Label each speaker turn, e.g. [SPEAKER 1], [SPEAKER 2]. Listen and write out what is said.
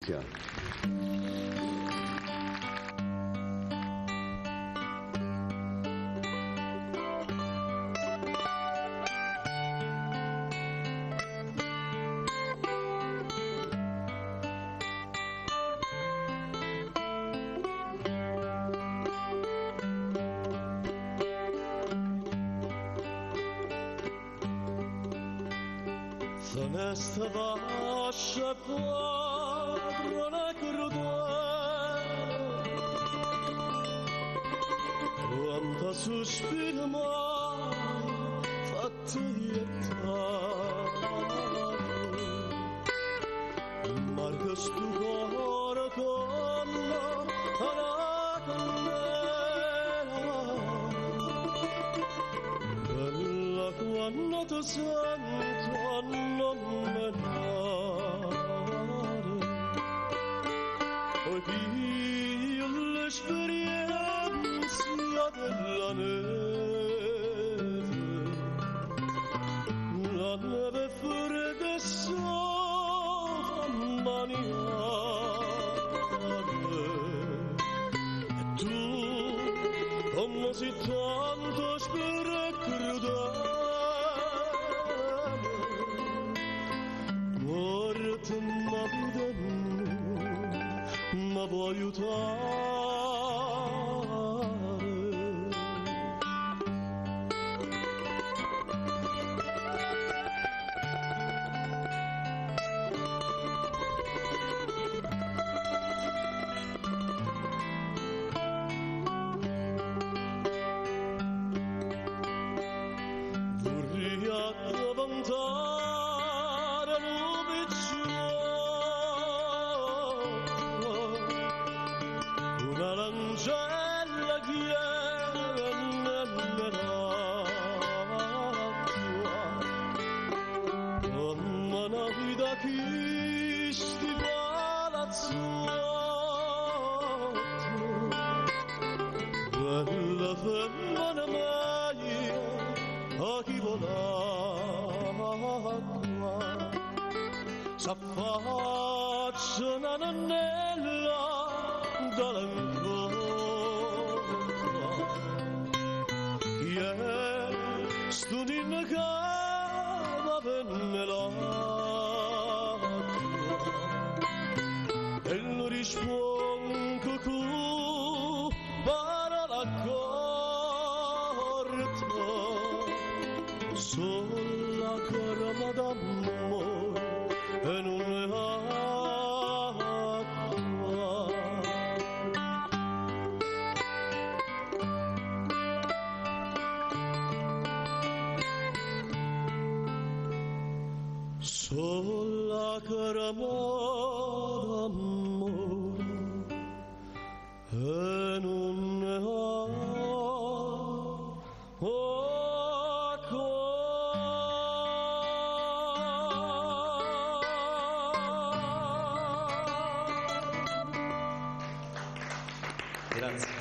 [SPEAKER 1] Picchia.
[SPEAKER 2] Sta vascia padrona crudele, quanta sospiro mai fatto iettare, marca stu cuore con la candela, bella quando ti sento non me dare, poi piglio l'esperienza della neve fredda e maniare, e tu come si tanto spera crudele, ma può aiutare. Vorrei addavantare una lancella che è nell'acqua, come una vita che sti palazzotto, bella femmina meglio a chi vola l'acqua, s'affaccia una nannella dall'ancora, sto ninno che va bene l'acqua, e lo rispongo con parola corta, sola corona d'amore e non è sola caramella d'amore e non ne ha acqua.
[SPEAKER 1] Grazie.